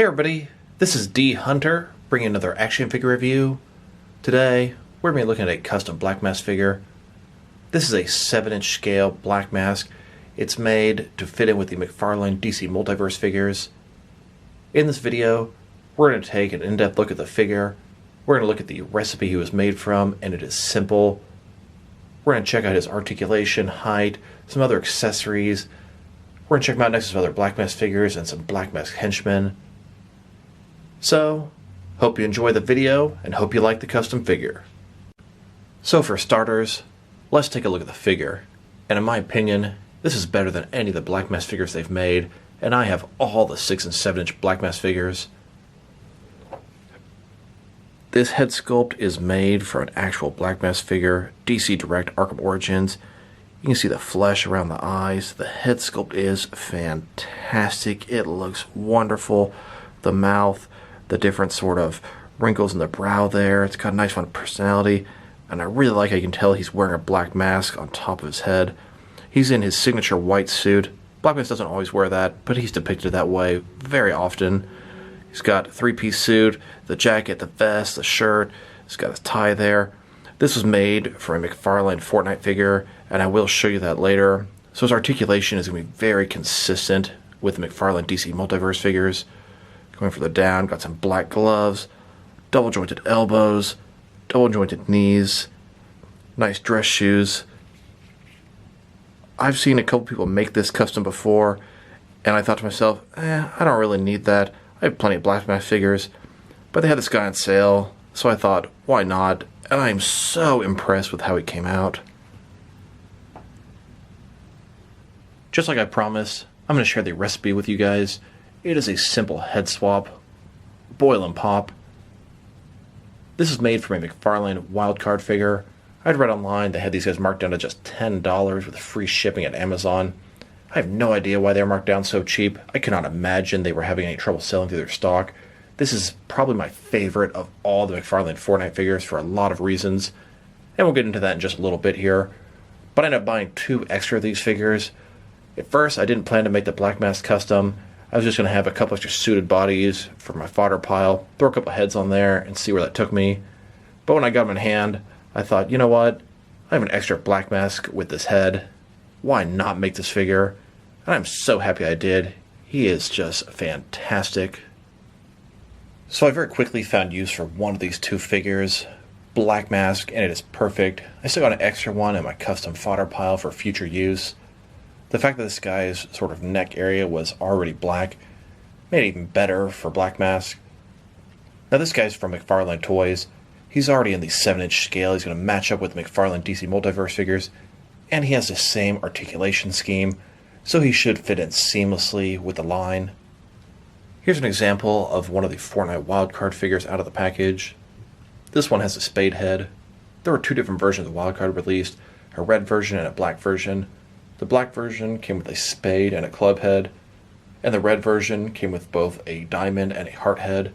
Hey everybody, this is D Hunter, bringing another action figure review. Today, we're going to be looking at a custom black mask figure. This is a 7-inch scale black mask. It's made to fit in with the McFarlane DC Multiverse figures. In this video, we're going to take an in-depth look at the figure. We're going to look at the recipe he was made from, and it is simple. We're going to check out his articulation, height, some other accessories. We're going to check him out next to some other black mask figures and some black mask henchmen. So, hope you enjoy the video and hope you like the custom figure. So for starters, let's take a look at the figure. And in my opinion, this is better than any of the black mask figures they've made, and I have all the 6 and 7-inch black mask figures. This head sculpt is made for an actual black mask figure, DC Direct Arkham Origins. You can see the flesh around the eyes. The head sculpt is fantastic. It looks wonderful. The mouth, the different sort of wrinkles in the brow there. It's got a nice fun personality. And I really like how you can tell he's wearing a black mask on top of his head. He's in his signature white suit. Black Mask doesn't always wear that, but he's depicted that way very often. He's got a 3-piece suit, the jacket, the vest, the shirt. He's got his tie there. This was made for a McFarlane Fortnite figure, and I will show you that later. So his articulation is going to be very consistent with the McFarlane DC Multiverse figures. Going further down, got some black gloves, double jointed elbows, double jointed knees, nice dress shoes. I've seen a couple people make this custom before, and I thought to myself, I don't really need that. I have plenty of black mask figures, but they had this guy on sale, so I thought, why not? And I am so impressed with how he came out. Just like I promised, I'm going to share the recipe with you guys. It is a simple head swap, boil and pop. This is made from a McFarlane Wildcard figure. I'd read online they had these guys marked down to just $10 with free shipping at Amazon. I have no idea why they were marked down so cheap. I cannot imagine they were having any trouble selling through their stock. This is probably my favorite of all the McFarlane Fortnite figures for a lot of reasons, and we'll get into that in just a little bit here. But I ended up buying 2 extra of these figures. At first, I didn't plan to make the black mask custom. I was just going to have a couple extra suited bodies for my fodder pile, throw a couple heads on there, and see where that took me. But when I got them in hand, I thought, you know what? I have an extra black mask with this head. Why not make this figure? And I'm so happy I did. He is just fantastic. So I very quickly found use for one of these 2 figures, black mask, and it is perfect. I still got an extra one in my custom fodder pile for future use. The fact that this guy's sort of neck area was already black made it even better for black mask. Now this guy's from McFarlane Toys. He's already in the 7-inch scale. He's going to match up with McFarlane DC Multiverse figures, and he has the same articulation scheme, so he should fit in seamlessly with the line. Here's an example of one of the Fortnite Wildcard figures out of the package. This one has a spade head. There were 2 different versions of Wildcard released, a red version and a black version. The black version came with a spade and a club head, and the red version came with both a diamond and a heart head.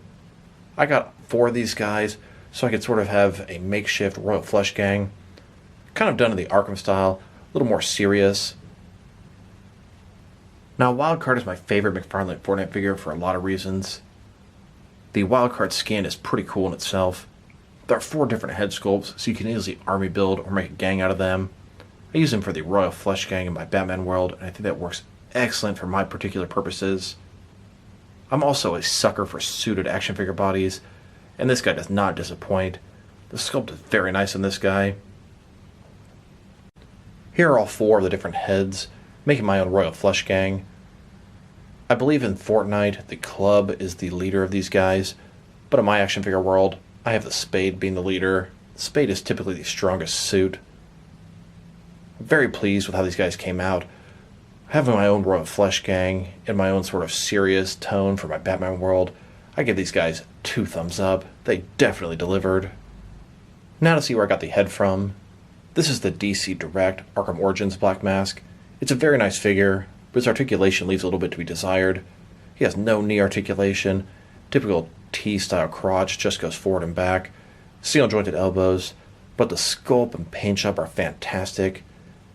I got 4 of these guys so I could sort of have a makeshift Royal Flush Gang, kind of done in the Arkham style, a little more serious. Now, Wildcard is my favorite McFarlane Fortnite figure for a lot of reasons. The Wildcard skin is pretty cool in itself. There are 4 different head sculpts, so you can easily army build or make a gang out of them. I use them for the Royal Flush Gang in my Batman world, and I think that works excellent for my particular purposes. I'm also a sucker for suited action figure bodies, and this guy does not disappoint. The sculpt is very nice on this guy. Here are all 4 of the different heads, making my own Royal Flush Gang. I believe in Fortnite, the club is the leader of these guys, but in my action figure world, I have the spade being the leader. The spade is typically the strongest suit. I'm very pleased with how these guys came out. Having my own Royal Flush Gang in my own sort of serious tone for my Batman world, I give these guys 2 thumbs up. They definitely delivered. Now to see where I got the head from. This is the DC Direct Arkham Origins black mask. It's a very nice figure, but his articulation leaves a little bit to be desired. He has no knee articulation. Typical T-style crotch just goes forward and back. Single jointed elbows, but the sculpt and paint job are fantastic.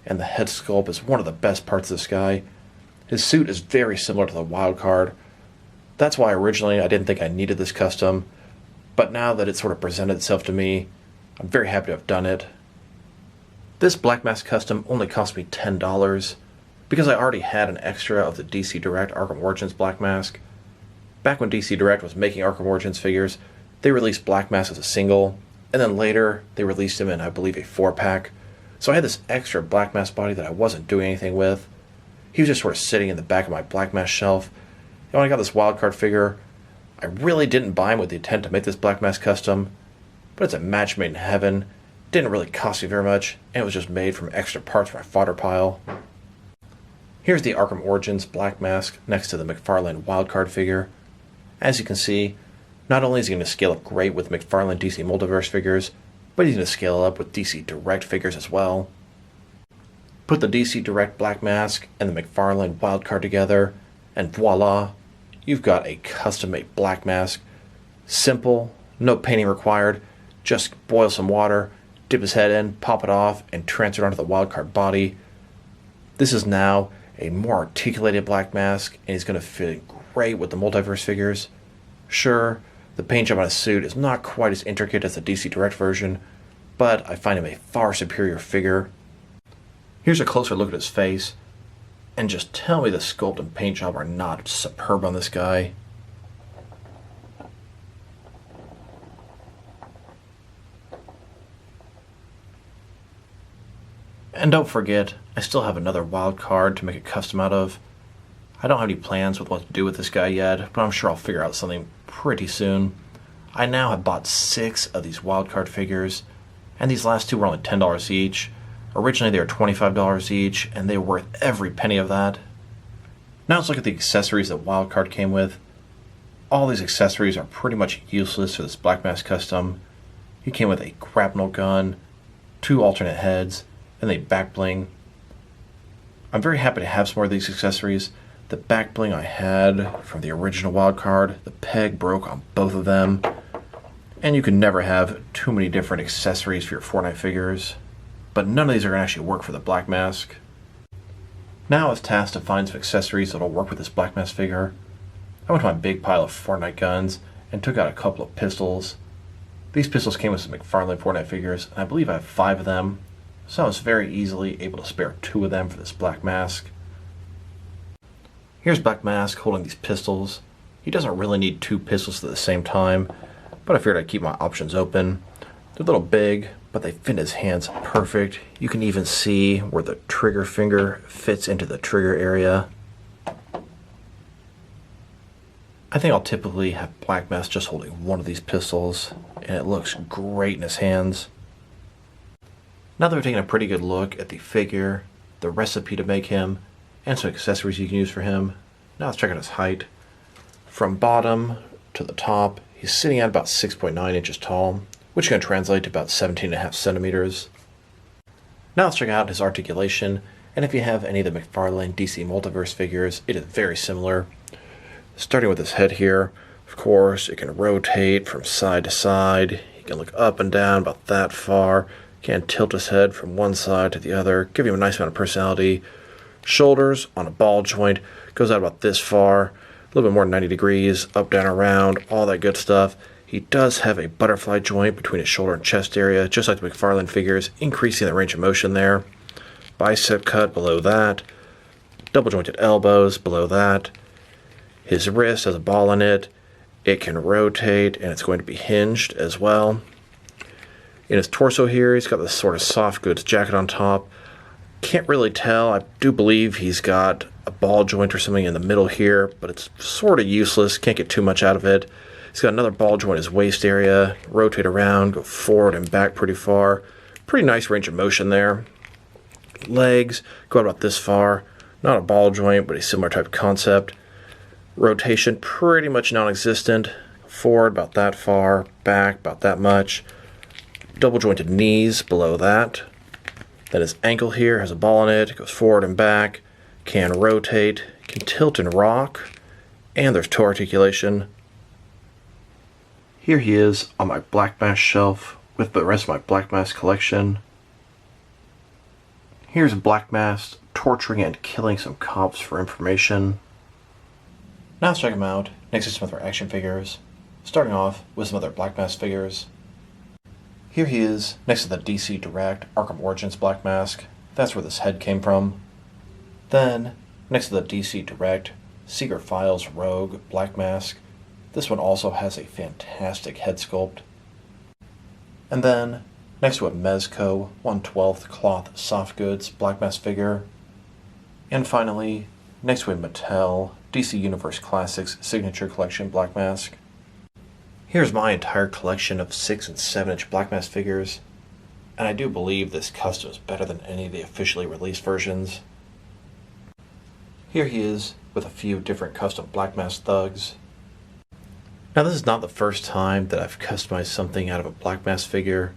And the head sculpt is one of the best parts of this guy. His suit is very similar to the Wildcard. That's why originally I didn't think I needed this custom, but now that it sort of presented itself to me, I'm very happy to have done it. This Black Mask custom only cost me $10 because I already had an extra of the DC Direct Arkham Origins Black Mask. Back when DC Direct was making Arkham Origins figures, they released Black Mask as a single, and then later they released him in, I believe, a 4-pack. So I had this extra Black Mask body that I wasn't doing anything with. He was just sort of sitting in the back of my Black Mask shelf. And when I got this Wildcard figure, I really didn't buy him with the intent to make this Black Mask custom, but it's a match made in heaven. Didn't really cost me very much, and it was just made from extra parts from my fodder pile. Here's the Arkham Origins Black Mask next to the McFarlane Wildcard figure. As you can see, not only is he going to scale up great with McFarlane DC Multiverse figures, but he's going to scale up with DC Direct figures as well. Put the DC Direct Black Mask and the McFarlane Wildcard together, and voila, you've got a custom-made Black Mask. Simple, no painting required, just boil some water, dip his head in, pop it off, and transfer it onto the Wildcard body. This is now a more articulated Black Mask, and he's going to fit great with the Multiverse figures. Sure, the paint job on his suit is not quite as intricate as the DC Direct version, but I find him a far superior figure. Here's a closer look at his face, and just tell me the sculpt and paint job are not superb on this guy. And don't forget, I still have another wild card to make a custom out of. I don't have any plans with what to do with this guy yet, but I'm sure I'll figure out something pretty soon. I now have bought 6 of these wildcard figures, and these last 2 were only $10 each. Originally they were $25 each, and they were worth every penny of that. Now let's look at the accessories that Wildcard came with. All these accessories are pretty much useless for this Black Mask custom. He came with a grapnel gun, 2 alternate heads, and a back bling. I'm very happy to have some more of these accessories. The back bling I had from the original Wildcard, the peg broke on both of them, and you can never have too many different accessories for your Fortnite figures, but none of these are going to actually work for the Black Mask. Now I was tasked to find some accessories that will work with this Black Mask figure. I went to my big pile of Fortnite guns and took out a couple of pistols. These pistols came with some McFarlane Fortnite figures, and I believe I have 5 of them, so I was very easily able to spare 2 of them for this Black Mask. Here's Black Mask holding these pistols. He doesn't really need 2 pistols at the same time, but I figured I'd keep my options open. They're a little big, but they fit his hands perfect. You can even see where the trigger finger fits into the trigger area. I think I'll typically have Black Mask just holding 1 of these pistols, and it looks great in his hands. Now that we've taken a pretty good look at the figure, the recipe to make him, and some accessories you can use for him, now let's check out his height. From bottom to the top, he's sitting at about 6.9 inches tall, which is going to translate to about 17.5 centimeters. Now let's check out his articulation, and if you have any of the McFarlane DC Multiverse figures, it is very similar. Starting with his head here, of course, it can rotate from side to side. He can look up and down about that far. Can tilt his head from one side to the other, give him a nice amount of personality. Shoulders on a ball joint, goes out about this far, a little bit more than 90 degrees, up, down, around, all that good stuff. He does have a butterfly joint between his shoulder and chest area, just like the McFarlane figures, increasing the range of motion there. Bicep cut below that. Double jointed elbows below that. His wrist has a ball in it. It can rotate, and it's going to be hinged as well. In his torso here, he's got this sort of soft goods jacket on top. Can't really tell. I do believe he's got a ball joint or something in the middle here, but it's sort of useless. Can't get too much out of it. He's got another ball joint in his waist area. Rotate around, go forward and back pretty far. Pretty nice range of motion there. Legs go out about this far. Not a ball joint, but a similar type of concept. Rotation pretty much non-existent. Forward about that far. Back about that much. Double jointed knees below that. Then his ankle here has a ball in it. Goes forward and back. Can rotate. Can tilt and rock. And there's toe articulation. Here he is on my Black Mask shelf with the rest of my Black Mask collection. Here's Black Mask torturing and killing some cops for information. Now let's check him out next to some other action figures, starting off with some other Black Mask figures. Here he is, next to the DC Direct Arkham Origins Black Mask. That's where this head came from. Then, next to the DC Direct Secret Files Rogue Black Mask. This one also has a fantastic head sculpt. And then, next to a Mezco 1/12 cloth soft goods Black Mask figure. And finally, next to a Mattel DC Universe Classics Signature Collection Black Mask. Here's my entire collection of 6 and 7-inch Black Mask figures, and I do believe this custom is better than any of the officially released versions. Here he is with a few different custom Black Mask thugs. Now this is not the first time that I've customized something out of a Black Mask figure.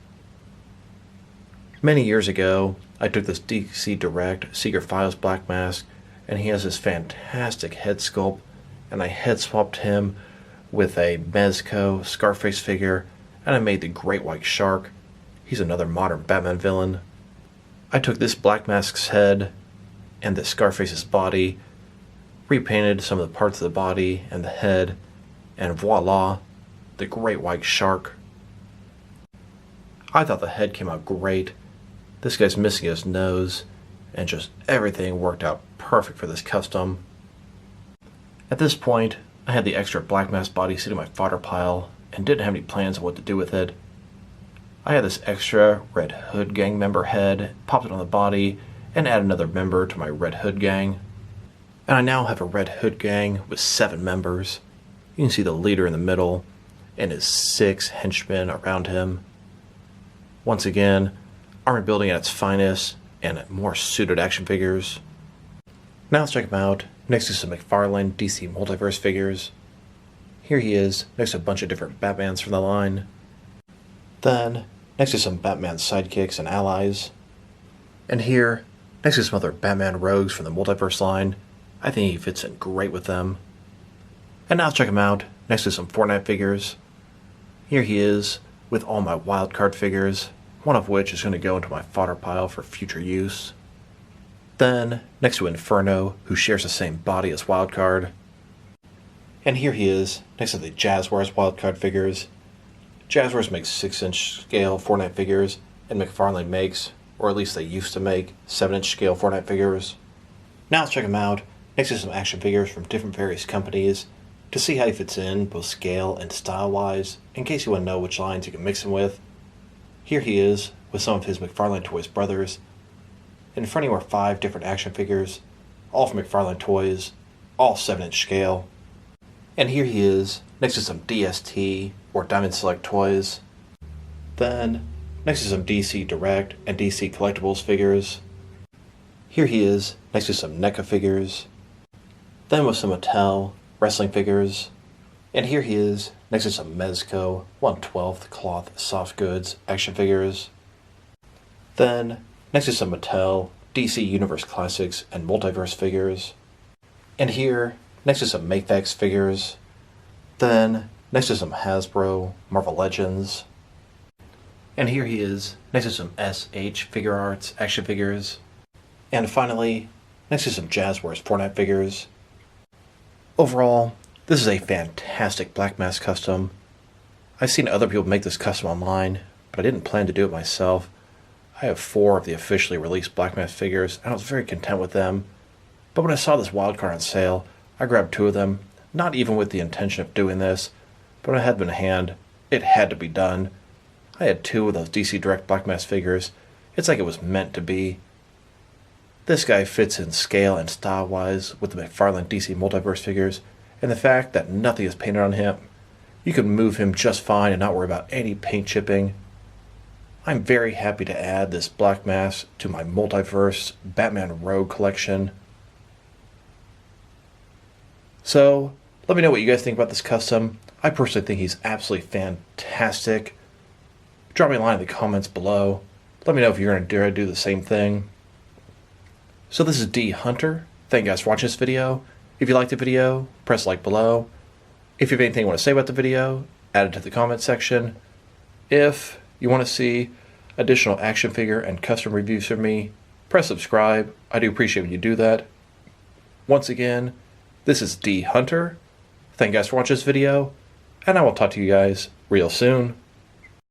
Many years ago, I took this DC Direct Secret Files Black Mask, and he has this fantastic head sculpt, and I head swapped him with a Mezco Scarface figure, and I made the Great White Shark. He's another modern Batman villain. I took this Black Mask's head and the Scarface's body, repainted some of the parts of the body and the head, and voila, the Great White Shark. I thought the head came out great. This guy's missing his nose, and just everything worked out perfect for this custom. At this point, I had the extra Black Mask bodysuit in my fodder pile and didn't have any plans of what to do with it. I had this extra Red Hood gang member head, popped it on the body, and added another member to my Red Hood gang. And I now have a Red Hood gang with 7 members. You can see the leader in the middle and his 6 henchmen around him. Once again, armor building at its finest and more suited action figures. Now let's check him out next to some McFarlane DC Multiverse figures. Here he is next to a bunch of different Batmans from the line. Then next to some Batman sidekicks and allies. And here next to some other Batman rogues from the Multiverse line. I think he fits in great with them. And now let's check him out next to some Fortnite figures. Here he is with all my Wildcard figures, one of which is going to go into my fodder pile for future use. Then, next to Inferno, who shares the same body as Wildcard. And here he is, next to the Jazzwares Wildcard figures. Jazzwares makes 6-inch scale Fortnite figures, and McFarlane makes, or at least they used to make, 7-inch scale Fortnite figures. Now let's check him out, next to some action figures from different various companies, to see how he fits in, both scale and style-wise, in case you want to know which lines you can mix him with. Here he is, with some of his McFarlane Toys brothers. In front of you are 5 different action figures, all from McFarlane Toys, all 7-inch scale. And here he is, next to some DST, or Diamond Select Toys. Then, next to some DC Direct and DC Collectibles figures. Here he is, next to some NECA figures. Then with some Mattel wrestling figures. And here he is, next to some Mezco 1/12 cloth soft goods action figures. Then, next to some Mattel DC Universe Classics and Multiverse figures. And here, next to some Mafex figures. Then, next to some Hasbro Marvel Legends. And here he is, next to some SH Figure Arts action figures. And finally, next to some Jazzwares Fortnite figures. Overall, this is a fantastic Black Mask custom. I've seen other people make this custom online, but I didn't plan to do it myself. I have 4 of the officially released Black Mask figures, and I was very content with them. But when I saw this Wildcard on sale, I grabbed 2 of them, not even with the intention of doing this, but when I had them in hand, it had to be done. I had 2 of those DC Direct Black Mask figures. It's like it was meant to be. This guy fits in scale and style-wise with the McFarlane DC Multiverse figures, and the fact that nothing is painted on him. You can move him just fine and not worry about any paint chipping. I'm very happy to add this Black Mask to my Multiverse Batman Rogue collection. So, let me know what you guys think about this custom. I personally think he's absolutely fantastic. Drop me a line in the comments below. Let me know if you're going to do the same thing. So this is D Hunter. Thank you guys for watching this video. If you liked the video, press like below. If you have anything you want to say about the video, add it to the comment section. If you want to see additional action figure and custom reviews from me, press subscribe. I do appreciate when you do that. Once again, this is D Hunter. Thank you guys for watching this video, and I will talk to you guys real soon.